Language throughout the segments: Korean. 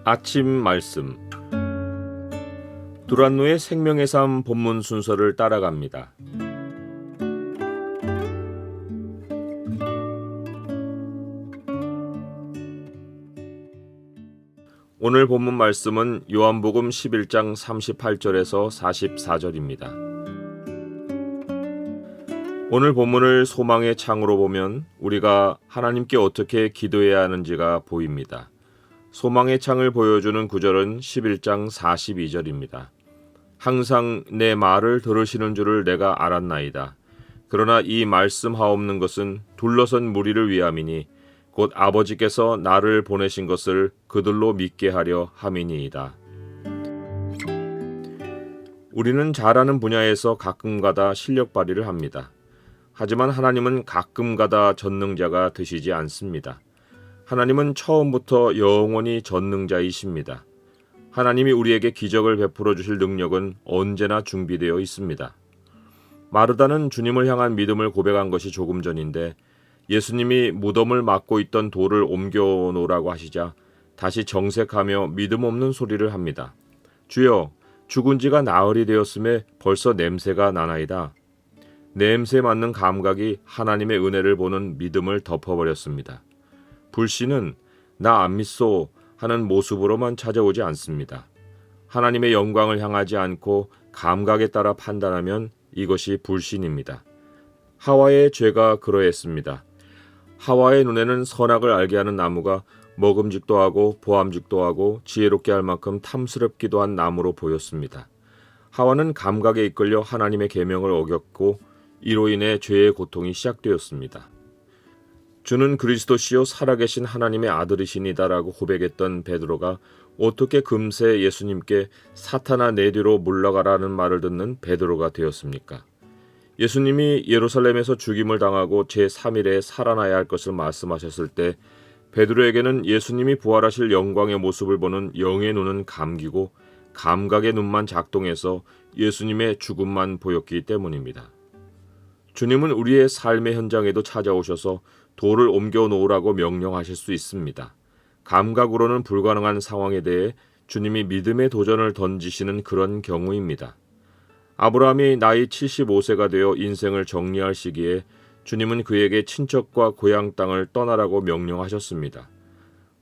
아침 말씀 두란노의 생명의 삶 본문 순서를 따라갑니다. 오늘 본문 말씀은 요한복음 11장 38절에서 44절입니다. 오늘 본문을 소망의 창으로 보면 우리가 하나님께 어떻게 기도해야 하는지가 보입니다. 소망의 창을 보여주는 구절은 11장 42절입니다. 항상 내 말을 들으시는 줄을 내가 알았나이다. 그러나 이 말씀하옵는 것은 둘러선 무리를 위함이니 곧 아버지께서 나를 보내신 것을 그들로 믿게 하려 함이니이다. 우리는 잘하는 분야에서 가끔가다 실력 발휘를 합니다. 하지만 하나님은 가끔가다 전능자가 되시지 않습니다. 하나님은 처음부터 영원히 전능자이십니다. 하나님이 우리에게 기적을 베풀어 주실 능력은 언제나 준비되어 있습니다. 마르다는 주님을 향한 믿음을 고백한 것이 조금 전인데 예수님이 무덤을 막고 있던 돌을 옮겨 놓으라고 하시자 다시 정색하며 믿음 없는 소리를 합니다. 주여, 죽은 지가 나흘이 되었음에 벌써 냄새가 나나이다. 냄새 맡는 감각이 하나님의 은혜를 보는 믿음을 덮어버렸습니다. 불신은 나 안 믿소 하는 모습으로만 찾아오지 않습니다. 하나님의 영광을 향하지 않고 감각에 따라 판단하면 이것이 불신입니다. 하와의 죄가 그러했습니다. 하와의 눈에는 선악을 알게 하는 나무가 먹음직도 하고 보암직도 하고 지혜롭게 할 만큼 탐스럽기도 한 나무로 보였습니다. 하와는 감각에 이끌려 하나님의 계명을 어겼고 이로 인해 죄의 고통이 시작되었습니다. 주는 그리스도시요 살아계신 하나님의 아들이시니다라고 고백했던 베드로가 어떻게 금세 예수님께 사탄아 내 뒤로 물러가라는 말을 듣는 베드로가 되었습니까? 예수님이 예루살렘에서 죽임을 당하고 제3일에 살아나야 할 것을 말씀하셨을 때 베드로에게는 예수님이 부활하실 영광의 모습을 보는 영의 눈은 감기고 감각의 눈만 작동해서 예수님의 죽음만 보였기 때문입니다. 주님은 우리의 삶의 현장에도 찾아오셔서 돌을 옮겨 놓으라고 명령하실 수 있습니다. 감각으로는 불가능한 상황에 대해 주님이 믿음의 도전을 던지시는 그런 경우입니다. 아브라함이 나이 75세가 되어 인생을 정리할 시기에 주님은 그에게 친척과 고향 땅을 떠나라고 명령하셨습니다.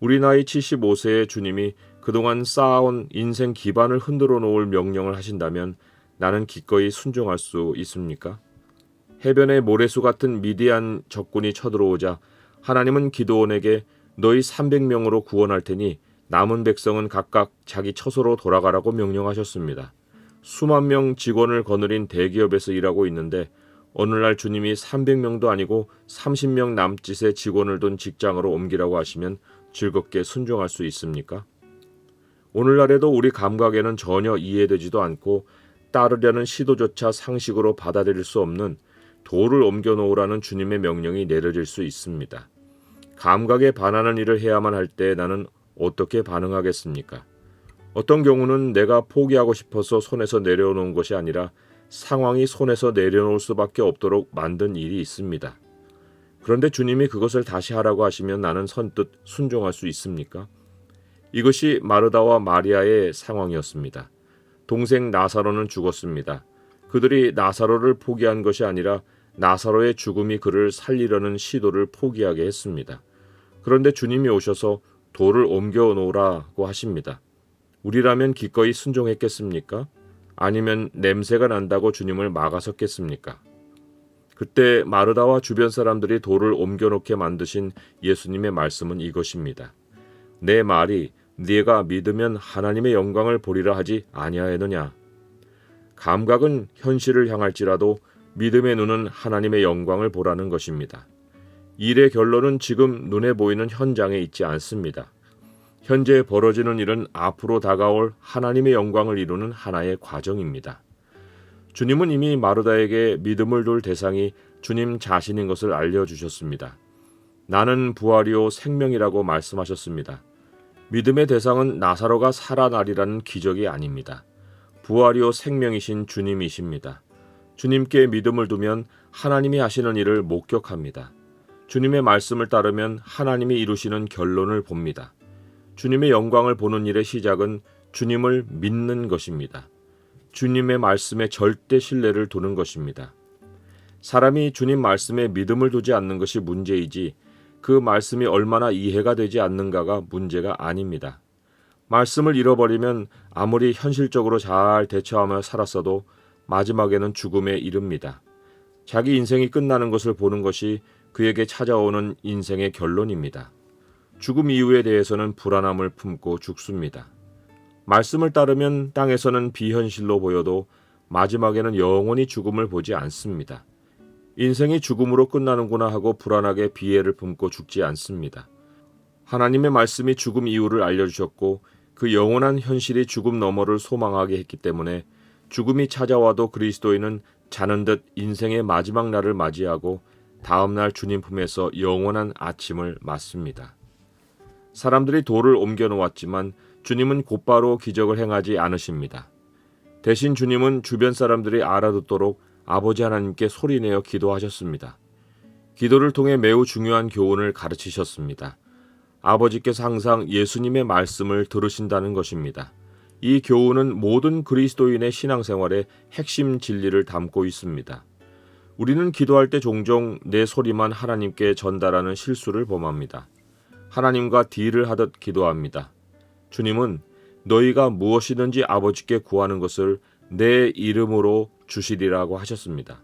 우리 나이 75세에 주님이 그동안 쌓아온 인생 기반을 흔들어 놓을 명령을 하신다면 나는 기꺼이 순종할 수 있습니까? 해변의 모래수 같은 미디안 적군이 쳐들어오자 하나님은 기드온에게 너희 300명으로 구원할 테니 남은 백성은 각각 자기 처소로 돌아가라고 명령하셨습니다. 수만 명 직원을 거느린 대기업에서 일하고 있는데 어느 날 주님이 300명도 아니고 30명 남짓의 직원을 둔 직장으로 옮기라고 하시면 즐겁게 순종할 수 있습니까? 오늘날에도 우리 감각에는 전혀 이해되지도 않고 따르려는 시도조차 상식으로 받아들일 수 없는 돌을 옮겨 놓으라는 주님의 명령이 내려질 수 있습니다. 감각에 반하는 일을 해야만 할 때 나는 어떻게 반응하겠습니까? 어떤 경우는 내가 포기하고 싶어서 손에서 내려놓은 것이 아니라 상황이 손에서 내려놓을 수밖에 없도록 만든 일이 있습니다. 그런데 주님이 그것을 다시 하라고 하시면 나는 선뜻 순종할 수 있습니까? 이것이 마르다와 마리아의 상황이었습니다. 동생 나사로는 죽었습니다. 그들이 나사로를 포기한 것이 아니라 나사로의 죽음이 그를 살리려는 시도를 포기하게 했습니다. 그런데 주님이 오셔서 돌을 옮겨 놓으라고 하십니다. 우리라면 기꺼이 순종했겠습니까? 아니면 냄새가 난다고 주님을 막아섰겠습니까? 그때 마르다와 주변 사람들이 돌을 옮겨 놓게 만드신 예수님의 말씀은 이것입니다. 내 말이 네가 믿으면 하나님의 영광을 보리라 하지 아니하였느냐? 감각은 현실을 향할지라도 믿음의 눈은 하나님의 영광을 보라는 것입니다. 일의 결론은 지금 눈에 보이는 현장에 있지 않습니다. 현재 벌어지는 일은 앞으로 다가올 하나님의 영광을 이루는 하나의 과정입니다. 주님은 이미 마르다에게 믿음을 둘 대상이 주님 자신인 것을 알려주셨습니다. 나는 부활이요 생명이라고 말씀하셨습니다. 믿음의 대상은 나사로가 살아나리라는 기적이 아닙니다. 부활이요 생명이신 주님이십니다. 주님께 믿음을 두면 하나님이 하시는 일을 목격합니다. 주님의 말씀을 따르면 하나님이 이루시는 결론을 봅니다. 주님의 영광을 보는 일의 시작은 주님을 믿는 것입니다. 주님의 말씀에 절대 신뢰를 두는 것입니다. 사람이 주님 말씀에 믿음을 두지 않는 것이 문제이지 그 말씀이 얼마나 이해가 되지 않는가가 문제가 아닙니다. 말씀을 잃어버리면 아무리 현실적으로 잘 대처하며 살았어도 마지막에는 죽음에 이릅니다. 자기 인생이 끝나는 것을 보는 것이 그에게 찾아오는 인생의 결론입니다. 죽음 이후에 대해서는 불안함을 품고 죽습니다. 말씀을 따르면 땅에서는 비현실로 보여도 마지막에는 영원히 죽음을 보지 않습니다. 인생이 죽음으로 끝나는구나 하고 불안하게 비애를 품고 죽지 않습니다. 하나님의 말씀이 죽음 이유를 알려주셨고 그 영원한 현실이 죽음 너머를 소망하게 했기 때문에 죽음이 찾아와도 그리스도인은 자는 듯 인생의 마지막 날을 맞이하고 다음 날 주님 품에서 영원한 아침을 맞습니다. 사람들이 돌을 옮겨 놓았지만 주님은 곧바로 기적을 행하지 않으십니다. 대신 주님은 주변 사람들이 알아듣도록 아버지 하나님께 소리내어 기도하셨습니다. 기도를 통해 매우 중요한 교훈을 가르치셨습니다. 아버지께서 항상 예수님의 말씀을 들으신다는 것입니다. 이 교훈은 모든 그리스도인의 신앙생활의 핵심 진리를 담고 있습니다. 우리는 기도할 때 종종 내 소리만 하나님께 전달하는 실수를 범합니다. 하나님과 딜을 하듯 기도합니다. 주님은 너희가 무엇이든지 아버지께 구하는 것을 내 이름으로 주시리라고 하셨습니다.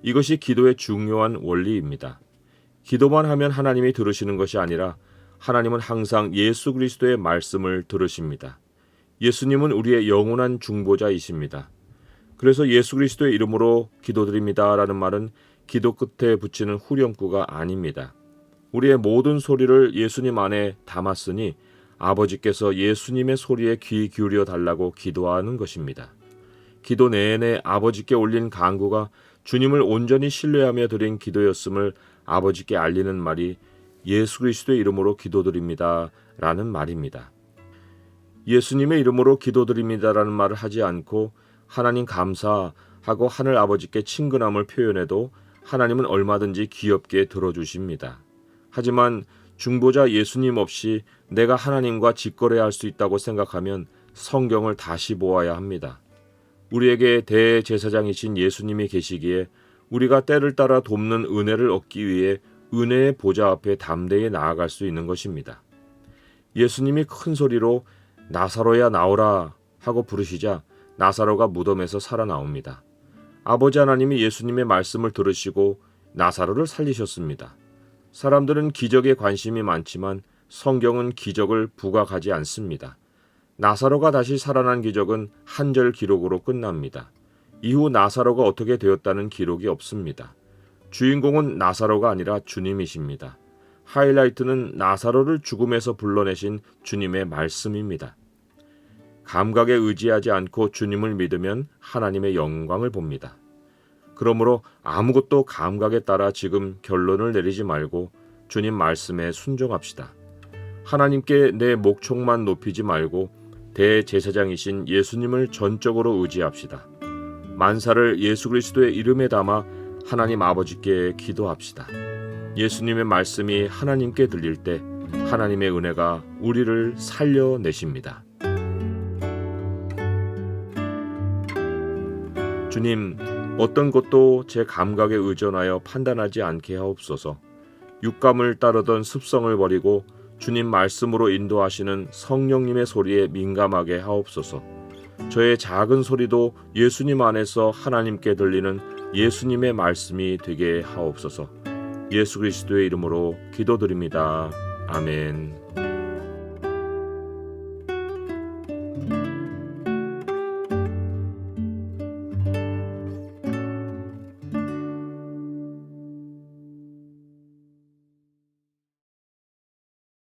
이것이 기도의 중요한 원리입니다. 기도만 하면 하나님이 들으시는 것이 아니라 하나님은 항상 예수 그리스도의 말씀을 들으십니다. 예수님은 우리의 영원한 중보자이십니다. 그래서 예수 그리스도의 이름으로 기도드립니다라는 말은 기도 끝에 붙이는 후렴구가 아닙니다. 우리의 모든 소리를 예수님 안에 담았으니 아버지께서 예수님의 소리에 귀 기울여 달라고 기도하는 것입니다. 기도 내내 아버지께 올린 간구가 주님을 온전히 신뢰하며 드린 기도였음을 아버지께 알리는 말이 예수 그리스도의 이름으로 기도드립니다 라는 말입니다. 예수님의 이름으로 기도드립니다라는 말을 하지 않고 하나님 감사하고 하늘 아버지께 친근함을 표현해도 하나님은 얼마든지 귀엽게 들어주십니다. 하지만 중보자 예수님 없이 내가 하나님과 직거래할 수 있다고 생각하면 성경을 다시 보아야 합니다. 우리에게 대제사장이신 예수님이 계시기에 우리가 때를 따라 돕는 은혜를 얻기 위해 은혜의 보좌 앞에 담대히 나아갈 수 있는 것입니다. 예수님이 큰 소리로 나사로야 나오라 하고 부르시자 나사로가 무덤에서 살아나옵니다. 아버지 하나님이 예수님의 말씀을 들으시고 나사로를 살리셨습니다. 사람들은 기적에 관심이 많지만 성경은 기적을 부각하지 않습니다. 나사로가 다시 살아난 기적은 한 절 기록으로 끝납니다. 이후 나사로가 어떻게 되었다는 기록이 없습니다. 주인공은 나사로가 아니라 주님이십니다. 하이라이트는 나사로를 죽음에서 불러내신 주님의 말씀입니다. 감각에 의지하지 않고 주님을 믿으면 하나님의 영광을 봅니다. 그러므로 아무것도 감각에 따라 지금 결론을 내리지 말고 주님 말씀에 순종합시다. 하나님께 내 목청만 높이지 말고 대제사장이신 예수님을 전적으로 의지합시다. 만사를 예수 그리스도의 이름에 담아 하나님 아버지께 기도합시다. 예수님의 말씀이 하나님께 들릴 때 하나님의 은혜가 우리를 살려내십니다. 주님, 어떤 것도 제 감각에 의존하여 판단하지 않게 하옵소서. 육감을 따르던 습성을 버리고 주님 말씀으로 인도하시는 성령님의 소리에 민감하게 하옵소서. 저의 작은 소리도 예수님 안에서 하나님께 들리는 예수님의 말씀이 되게 하옵소서. 예수 그리스도의 이름으로 기도드립니다. 아멘.